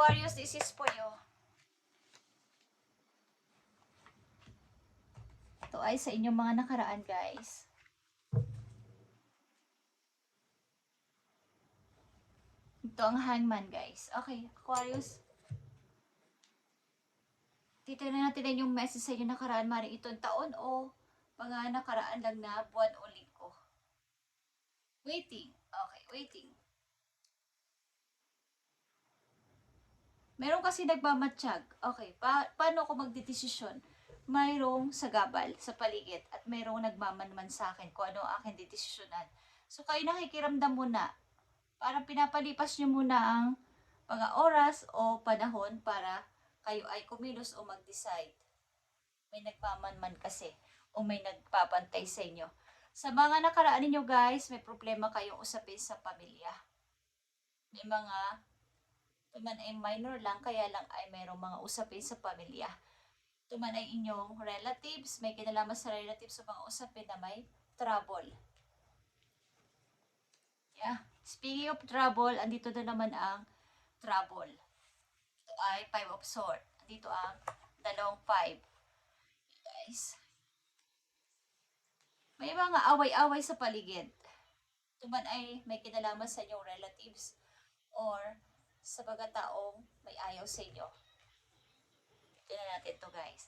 Aquarius, this is for you. Ito ay sa inyong mga nakaraan, guys. Ito ang hangman, guys. Okay, Aquarius. Titignan natin yung message sa inyo nakaraan. Maring itong taon o mga nakaraan lang na buwan o linggo. Waiting. Okay, waiting. Meron kasi nagmamatsyag. Okay, paano ako magdedesisyon? Mayroong sagabal sa paligid at mayroong nagmamanman sa akin kung ano ang aking dedesisyonan. So, kayo nakikiramdam muna. Parang pinapalipas nyo muna ang mga oras o panahon para kayo ay kumilos o mag-decide. May nagmamanman kasi o may nagpapantay sa inyo. Sa mga nakaraan ninyo guys, may problema kayong usapin sa pamilya. May mga tuman ay minor lang, kaya lang ay mayroong mga usapin sa pamilya. Tuman ay inyong relatives, may kinalaman sa relatives sa mga usapin na may trouble. Yeah. Speaking of trouble, andito na naman ang trouble. Ito ay 5 of swords. Andito ang dalawang 5. Guys. May mga away-away sa paligid. Tuman ay may kinalaman sa inyong relatives or sa mga taong may ayaw sa inyo. Tingnan natin ito guys.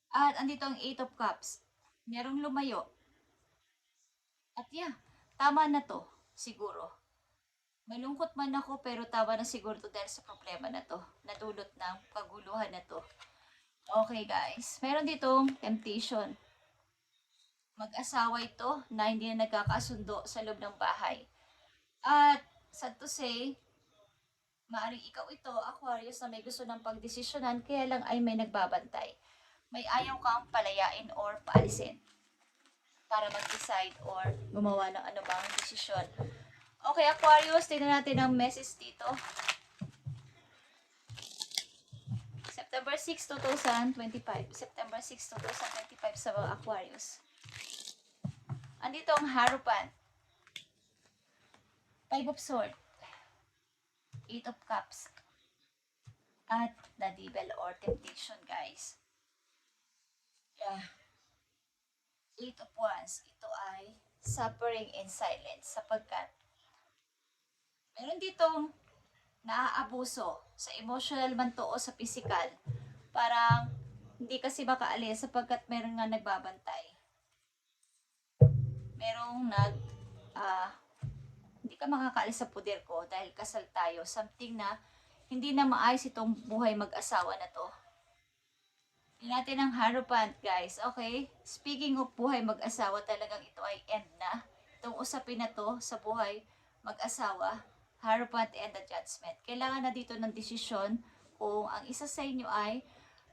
At andito ang 8 of cups. Merong lumayo. At yeah, tama na to siguro. Malungkot man ako pero tama na siguro to dahil sa problema na to. Natulot ng kaguluhan na to. Okay guys, meron ditong temptation. Mag-asawa ito na hindi na nagkakasundo sa loob ng bahay. At sad to say, maaaring ikaw ito, Aquarius, na may gusto ng pagdesisyonan kaya lang ay may nagbabantay. May ayaw kang palayain or paalisin para mag-decide or gumawa ng anumang desisyon. Okay, Aquarius, tingnan natin ang message dito. September 6, 2025. September 6, 2025 sa mga Aquarius. Andito ang Hierophant. 5 of Swords. 8 of Cups. At the Devil or Temptation, guys. Yeah. 8 of Wands. Ito ay suffering in silence sapagkat meron ditong naaabuso sa emotional man to o sa physical. Parang hindi kasi makaalis sapagkat meron nga nagbabantay. Merong hindi ka makakaalis sa poder ko dahil kasal tayo. Something na hindi na maayos itong buhay mag-asawa na to. Tingnan natin ang Hierophant, guys. Okay? Speaking of buhay mag-asawa, talagang ito ay end na. Itong usapin na to sa buhay mag-asawa, Hierophant and the Judgment. Kailangan na dito ng desisyon kung ang isa sa inyo ay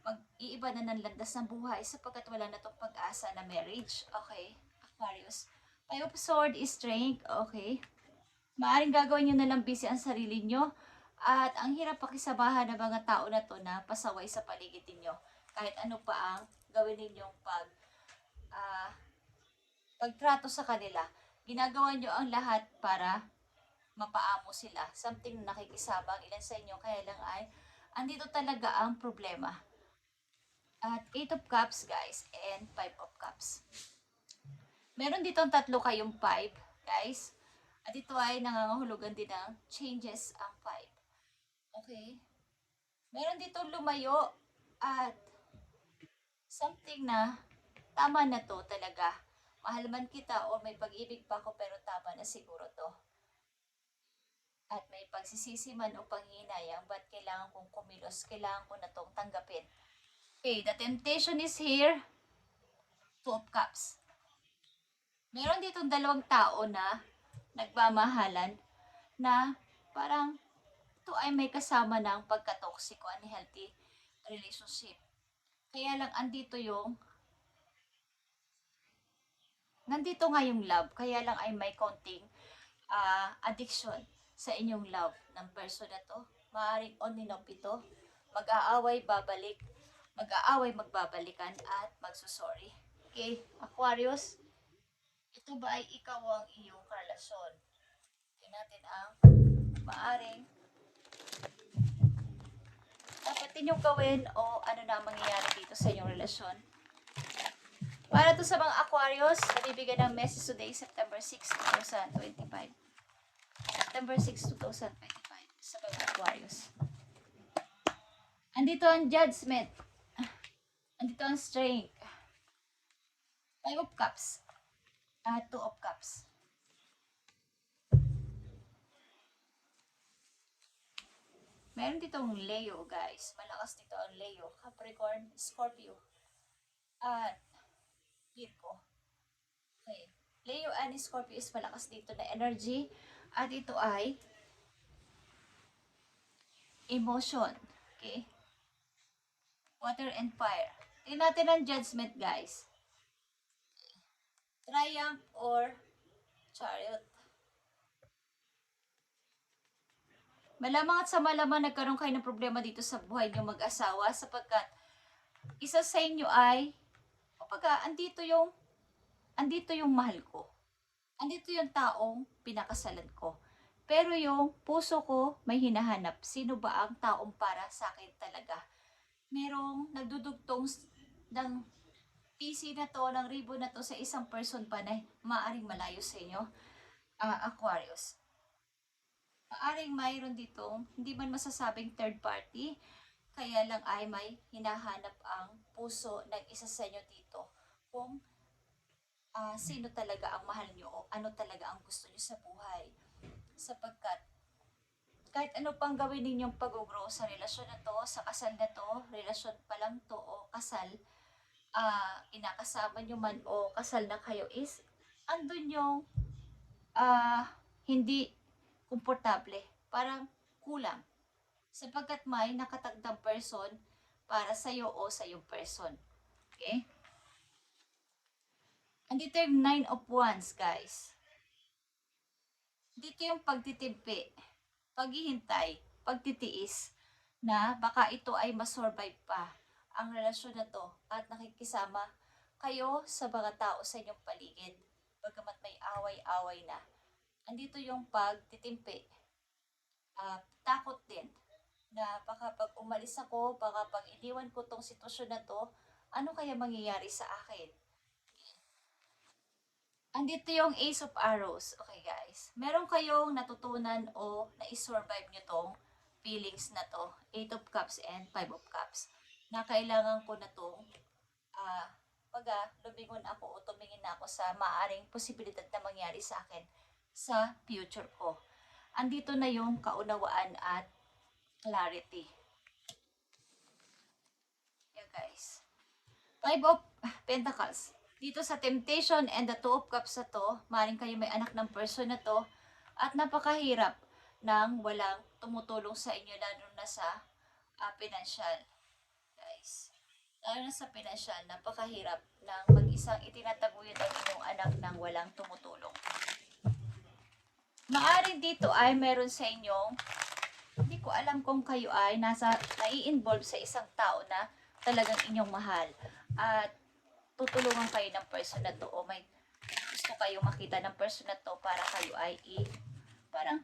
mag-iiba na ng landas ng buhay sapagkat wala na itong pag-asa na marriage. Okay? Aquarius. 5 of Swords is strength. Okay? Maaring gagawin nyo na lang busy ang sarili nyo at ang hirap pakisamahan ng mga tao na to na pasaway sa paligid ninyo. Kahit ano pa ang gawin ninyong pagtrato sa kanila. Ginagawa nyo ang lahat para mapaamo sila. Something na nakikisama ang ilan sa inyo. Kaya lang ay, andito talaga ang problema. At 8 of Cups, guys. And 5 of Cups. Meron ditong tatlo kayong 5, guys. At ito ay nangangahulugan din ng changes ang 5. Okay? Meron ditong lumayo at something na tama na to talaga. Mahal man kita o may pag-ibig pa ako pero tama na siguro to. At may pagsisisi man o panghinayang, ba't kailangan kong kumilos? Kailangan ko na itong tanggapin. Okay, the temptation is here. 2 of Cups. Meron ditong dalawang tao na nagmamahalan na parang ito ay may kasama ng pagka-toxic o unhealthy relationship. Kaya lang nandito nga yung love, kaya lang ay may konting addiction sa inyong love ng person na to. Maaaring on and off ito. Mag-aaway, magbabalikan at magsusorry. Okay, Aquarius, ito ba ay ikaw ang iyong karelasyon? Tingnan natin ang maaaring pwede nyo gawin o ano na ang mangyayari dito sa inyong relasyon. Para to sa mga Aquarius, nabibigyan ng message today, September 6, 2025. September 6, 2025 sa mga Aquarius. Andito ang Judgment. Andito ang Strength. 5 of Cups. 2 of Cups. Meron ditong Leo, guys. Malakas dito ang Leo, Capricorn, Scorpio, at Virgo. Okay. Leo and Scorpio is malakas dito na energy. At ito ay emotion. Okay? Water and fire. Tingnan natin ang Judgment, guys. Triumph or Chariot. Malamang at sa malamang nagkaroon kayo ng problema dito sa buhay niyo mag-asawa sapagkat isa sa inyo ay andito yung mahal ko. Andito yung taong pinakasalan ko. Pero yung puso ko may hinahanap. Sino ba ang taong para sa akin talaga? Merong nagdudugtong ng PC na to, ng ribbon na to sa isang person pa na maaring malayo sa inyo. Aquarius. Maaring mayroon ditong hindi man masasabing third party, kaya lang ay may hinahanap ang puso ng isa sa inyo dito kung sino talaga ang mahal nyo o ano talaga ang gusto nyo sa buhay. Sapagkat kahit ano pang gawin ninyong pag-grow sa relasyon na to, sa kasal na to, relasyon pa lang to o kasal, inakasama nyo man o kasal na kayo is andun yung hindi komportable, parang kulang. Sapagkat may nakatagdang person para sa'yo o sa iyong person. Okay? Andito yung 9 of Wands, guys. Dito yung pagtitimpi, paghihintay, pagtitiis, na baka ito ay masurvive pa ang relasyon na to at nakikisama kayo sa mga tao sa inyong paligid. Bagamat may away-away na. Andito yung pagtitimpi. Takot din na baka pag umalis ako, baka pag iniwan ko tong sitwasyon na to, ano kaya mangyayari sa akin? Andito yung Ace of Arrows. Okay, guys. Meron kayong natutunan o na-survive nyo tong feelings na to. 8 of Cups and 5 of Cups. Na kailangan ko na tong lumingon ako o tumingin na ako sa maaaring posibilidad na mangyari sa akin sa future ko. Andito na yung kaunawaan at clarity. Yeah, guys. 5 of Pentacles. Dito sa Temptation and the 2 of Cups na to, maaaring kayo may anak ng person na to, at napakahirap ng walang tumutulong sa inyo, lalo na sa financial. Guys, lalo na sa financial, napakahirap ng mag-isang itinataguyod ang inyong anak ng walang tumutulong. Maaring dito ay meron sa inyong, hindi ko alam kung kayo ay nai-involve sa isang tao na talagang inyong mahal. At tutulungan kayo ng person na to o may gusto kayo makita ng person na to para kayo ay parang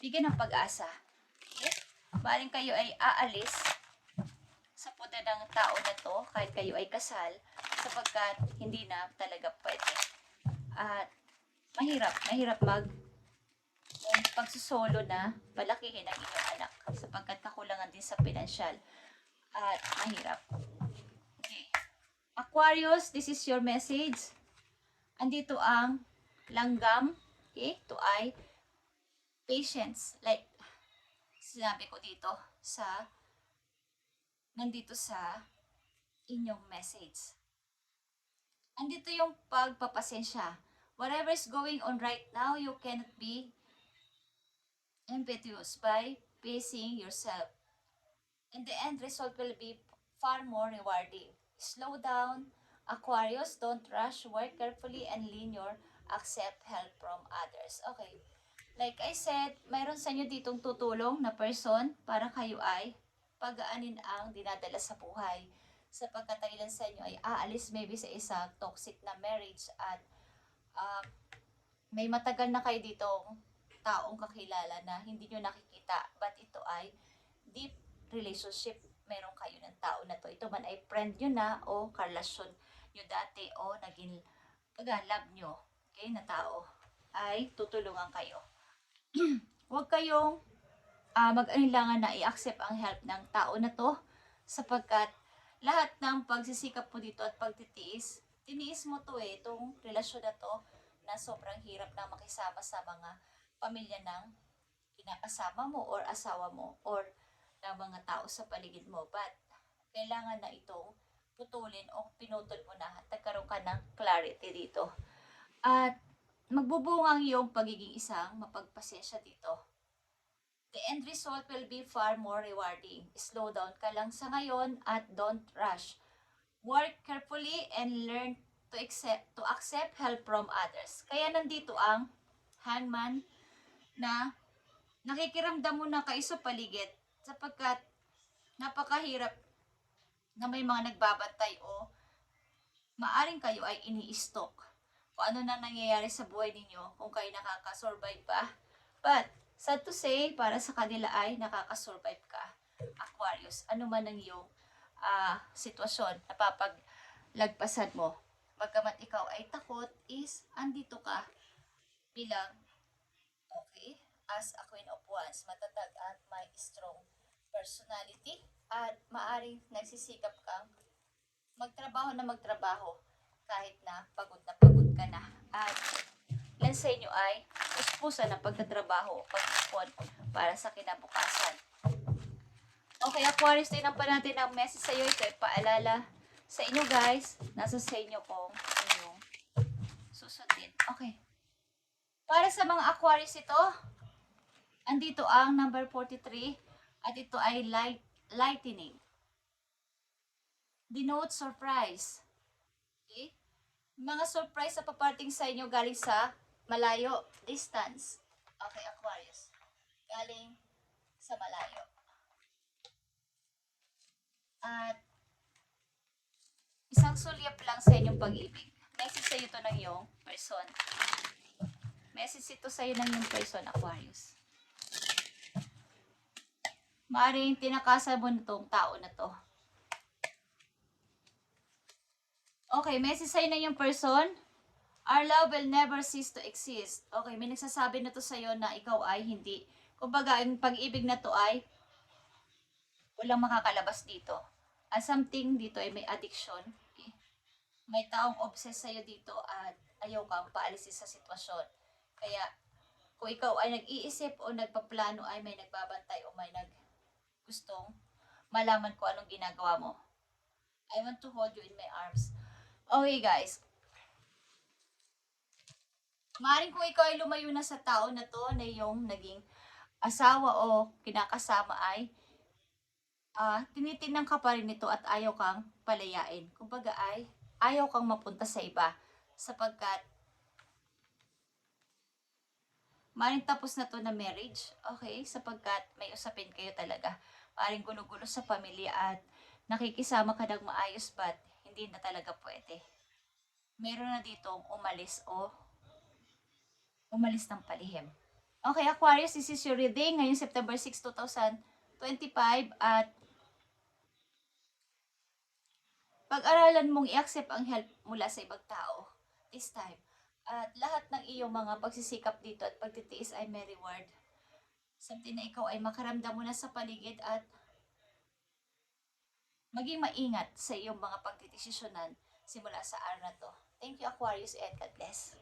bigyan ng pag-asa. Okay? Maaring kayo ay aalis sa poder ng tao na to kahit kayo ay kasal sapagkat hindi na talaga pwede. At mahirap pagsusolo na palakihin ang inyong anak sapagkat kakulangan din sa pinansyal at mahirap. Okay. Aquarius, this is your message. Andito ang langgam. Okay? Ito ay patience. Like, sinabi ko dito nandito sa inyong message. Andito yung pagpapasensya. Whatever is going on right now, you cannot be impetuous by pacing yourself. In the end result will be far more rewarding. Slow down, Aquarius, don't rush, work carefully and linear, accept help from others. Okay. Like I said, mayroon sa inyo ditong tutulong na person para kayo ay pagaanin ang dinadala sa buhay. Sapagkat ang ilan sa inyo ay aalis maybe sa isang toxic na marriage at may matagal na kayo ditong taong kakilala na hindi nyo nakikita but ito ay deep relationship meron kayo ng tao na to. Ito man ay friend nyo na o karelasyon nyo dati o naging love nyo, okay, na tao, ay tutulungan kayo. Huwag kayong mag-alinlangan na i-accept ang help ng tao na to sapagkat lahat ng pagsisikap mo dito at pagtitiis, tiniis mo to itong relasyon na to na sobrang hirap na makisama sa mga pamilya ng kinakasama mo or asawa mo or ng mga tao sa paligid mo. But, kailangan na itong putulin o pinutol mo na at nagkaroon ka ng clarity dito. At magbubungang yung pagiging isang mapagpasensya dito. The end result will be far more rewarding. Slow down ka lang sa ngayon at don't rush. Work carefully and learn to accept help from others. Kaya nandito ang hangman na nakikiramdam mo na kayo sa paligid sapagkat napakahirap na may mga nagbabantay o maaring kayo ay ini-stalk. Kung ano na nangyayari sa buhay ninyo, kung kayo nakakasurvive pa. But, sad to say, para sa kanila ay nakakasurvive ka, Aquarius. Ano man ang iyong sitwasyon, napapaglagpasan mo. Bagamat ikaw ay takot, is andito ka bilang, okay, as a Queen of Wands, matatag at may strong personality at maaring nagsisikap kang magtrabaho kahit na pagod ka na. At ilan sa inyo ay puspusan na pagtatrabaho o pag-ipon para sa kinabukasan. Okay, Aquarius, tingnan pa natin ang message sa iyo. Ito ay paalala sa inyo, guys. Nasa sa inyo kung inyong susundin. Okay. Para sa mga Aquarius ito, andito ang number 43 at ito ay lightning. Denote surprise. Okay? Mga surprise sa paparting sa inyo galing sa malayo, distance. Okay, Aquarius. Galing sa malayo. At isang sulyap lang sa inyong pag-ibig. Message sa iyo ito ng iyong person. Message ito sa iyo ng iyong person, Aquarius. Maaaring tinakasan mo nitong tao na to. Okay, message sa'yo na yung person. Our love will never cease to exist. Okay, may nagsasabi na to sa'yo na ikaw ay hindi. Kumbaga, ang pag-ibig na to ay walang makakalabas dito. At something dito ay may addiction. Okay? May taong obsessed sa'yo dito at ayaw kang paalisin sa sitwasyon. Kaya, kung ikaw ay nag-iisip o nagpaplano ay may nagbabantay o may gustong malaman ko anong ginagawa mo. I want to hold you in my arms. Okay, guys. Maaaring kung ikaw ay lumayo na sa tao na to na yung naging asawa o kinakasama ay tinitingnan ka pa rin nito at ayaw kang palayain. Kumbaga ay ayaw kang mapunta sa iba sapagkat maaaring tapos na to na marriage, okay? Sapagkat may usapin kayo talaga. Maaaring gulo-gulo sa pamilya at nakikisama ka ng maayos but hindi na talaga pwede. Meron na ditong umalis ng palihim. Okay, Aquarius, this is your reading ngayong September 6, 2025 at pag-aralan mong i-accept ang help mula sa ibang tao this time. At lahat ng iyong mga pagsisikap dito at pagtitiis ay may reward. Something na ikaw ay makaramdam mo na sa paligid at maging maingat sa iyong mga pagdidesisyonan simula sa araw na to. Thank you, Aquarius, and God bless.